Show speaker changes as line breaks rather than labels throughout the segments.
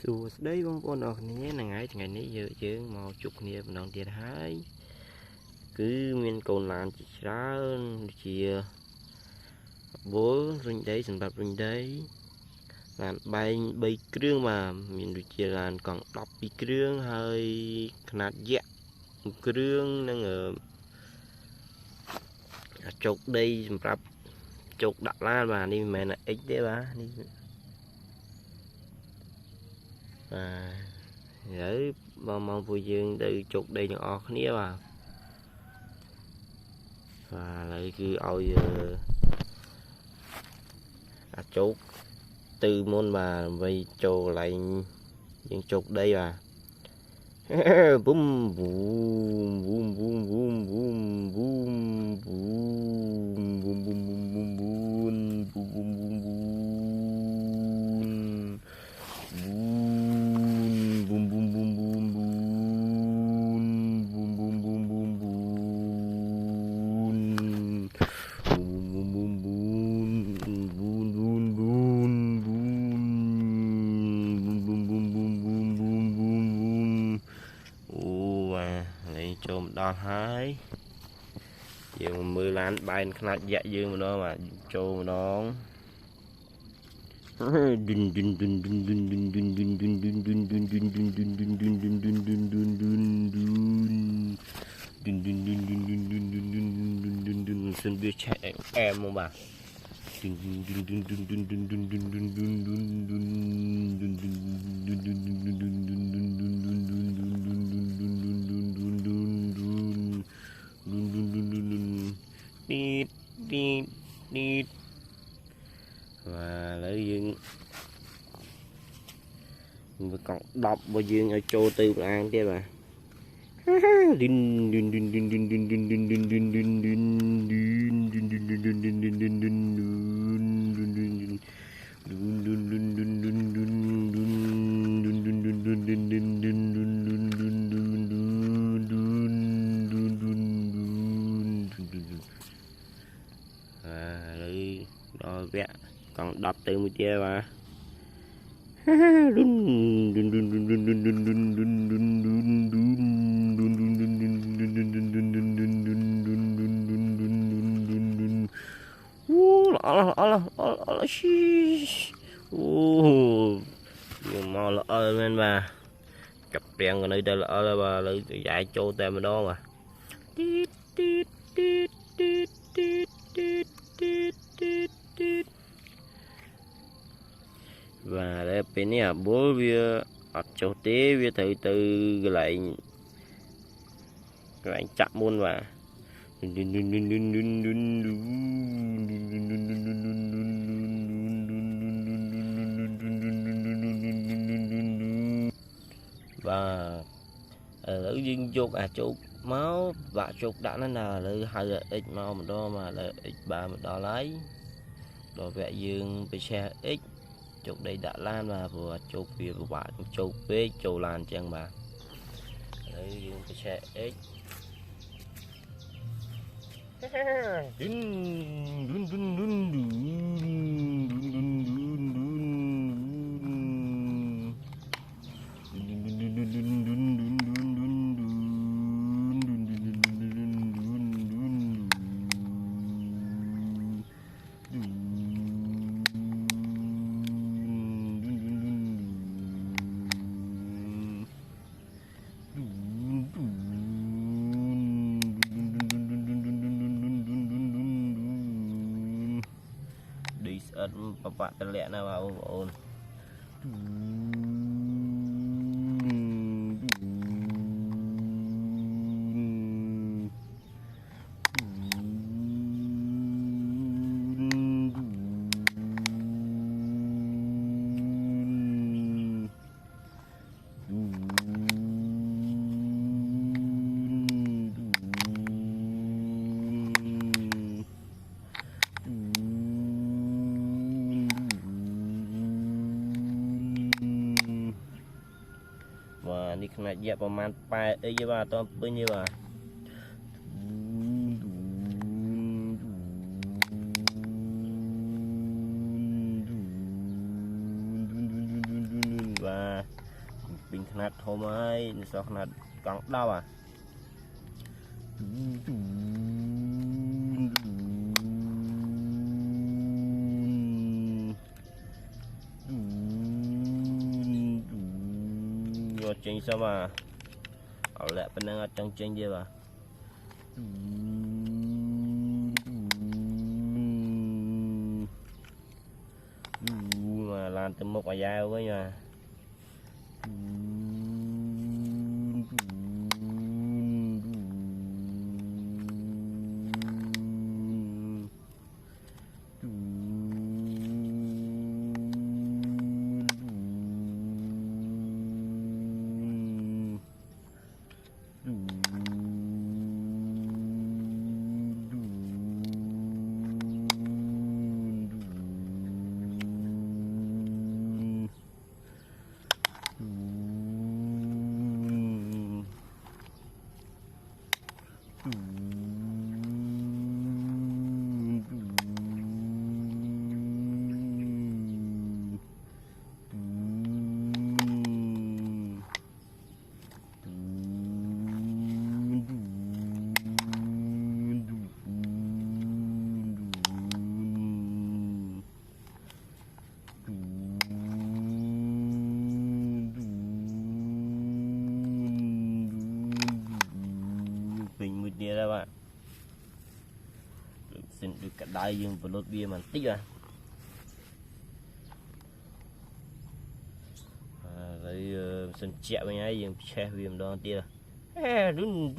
Sủa đấy bông bông ở này ngày này giờ chứ màu chụp nia bằng tiền hai cứ miền cồn làn chỉ ra chỉ bố rinh đấy sản phẩm rinh đấy làn bay bay kêu mà miền được chia làn còn đọc bị kêu hơi khát dẹt kêu năng ở chụp đây sản phẩm chụp đặt la mà đi mẹ là x đấy ba đi để mong vui dương từ chụp đây những ọt nia vào và lại cứ ôi chốt từ môn mà vây trồ lại những chốt đây à bum bum bum bum bum bum bum bum bum bum bum bum bum chôm đo hái dương 10 lán bay khát dạ dương mà nó mà trâu nó xin biết chạy em không bà nít và lấy dương còn đọc bao dương ở chỗ từ ăn thế bà rồi vẽ còn đọc từ một chia mà mau là lên mà cặp đèn ở đây là bà lấy giải châu tem ở đó mà và đây bên này bố bia ở chỗ tế bia từ từ lại chạm môn và ở dinh chục chục máu và chục đã nó là hai là x máu mà đó mà là x3 mà đó lấy đồ vẽ dương bị xe x chục đây đã lan và vừa chục việc của bạn chục với chầu làn chẳng bà đây dương bị xe x Bapak terlihat nama ônนี่ขนาดเหยียบประมาณปลายยี่ว่าตอนปืนยี่ว่าvà bình khát hôm ấy sao khát cắn đau à rồi chỉnh sao mà ở lại bên đang trong chỉnh gì mà mà làm từ một quả dao với nha bình một đĩa đó bạn xin được cả đai dương và lốt bia mà tích à lấy xin chẹo với nhau dương che viêm đó tia đúng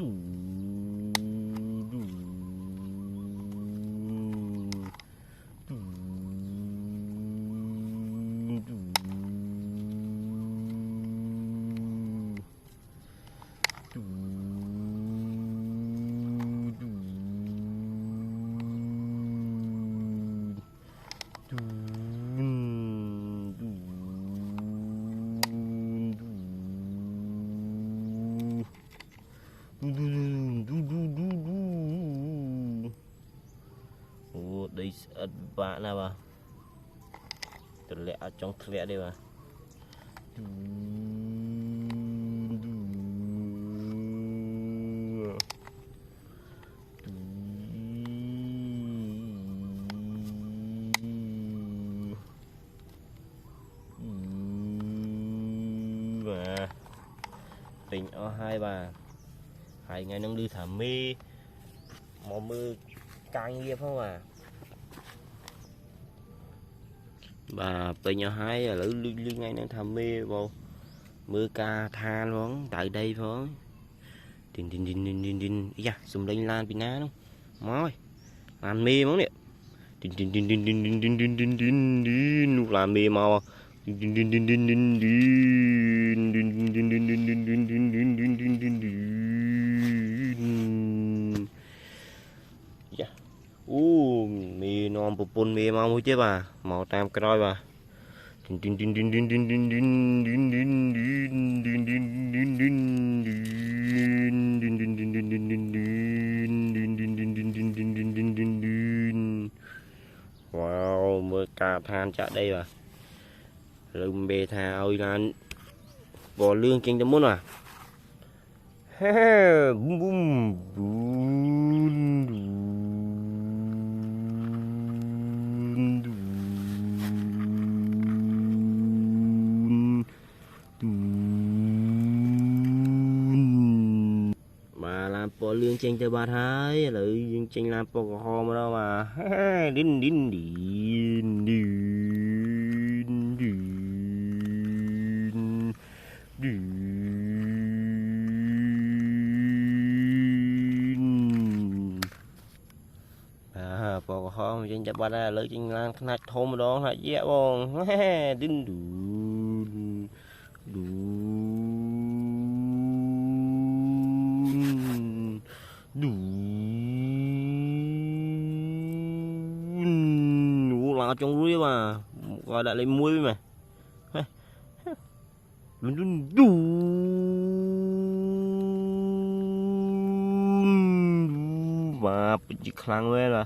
đây ớt bạ nào mà từ lẹ trong lẹ đây mà và tình ở hai bà hai ngày nâng đi thả mê mò mưa càng nghiệp không à bà tình ở hai lữ liên ngay nâng thả mê vô mưa ca than luôn tại đây thôi tin dạ sum lên lan pin ná đúng mỏi lan mê món nè tin làm mê màu mì non bùn mì mau chứ bà màu tam coi bà wow mưa cà than chợ đây bà lùm bê thà ơi là bò lương kinh tâm muốn à bum bum bà làm bò lương trên cho bà thái lợi trên làm bò ho mà đâu mà đinh đinh đinh bò ho trên cho bà ra lợi trên làm khát thôm đó hả dễ không đinh là trong ruồi mà gọi đã lấy muối mà và bị khăng lên là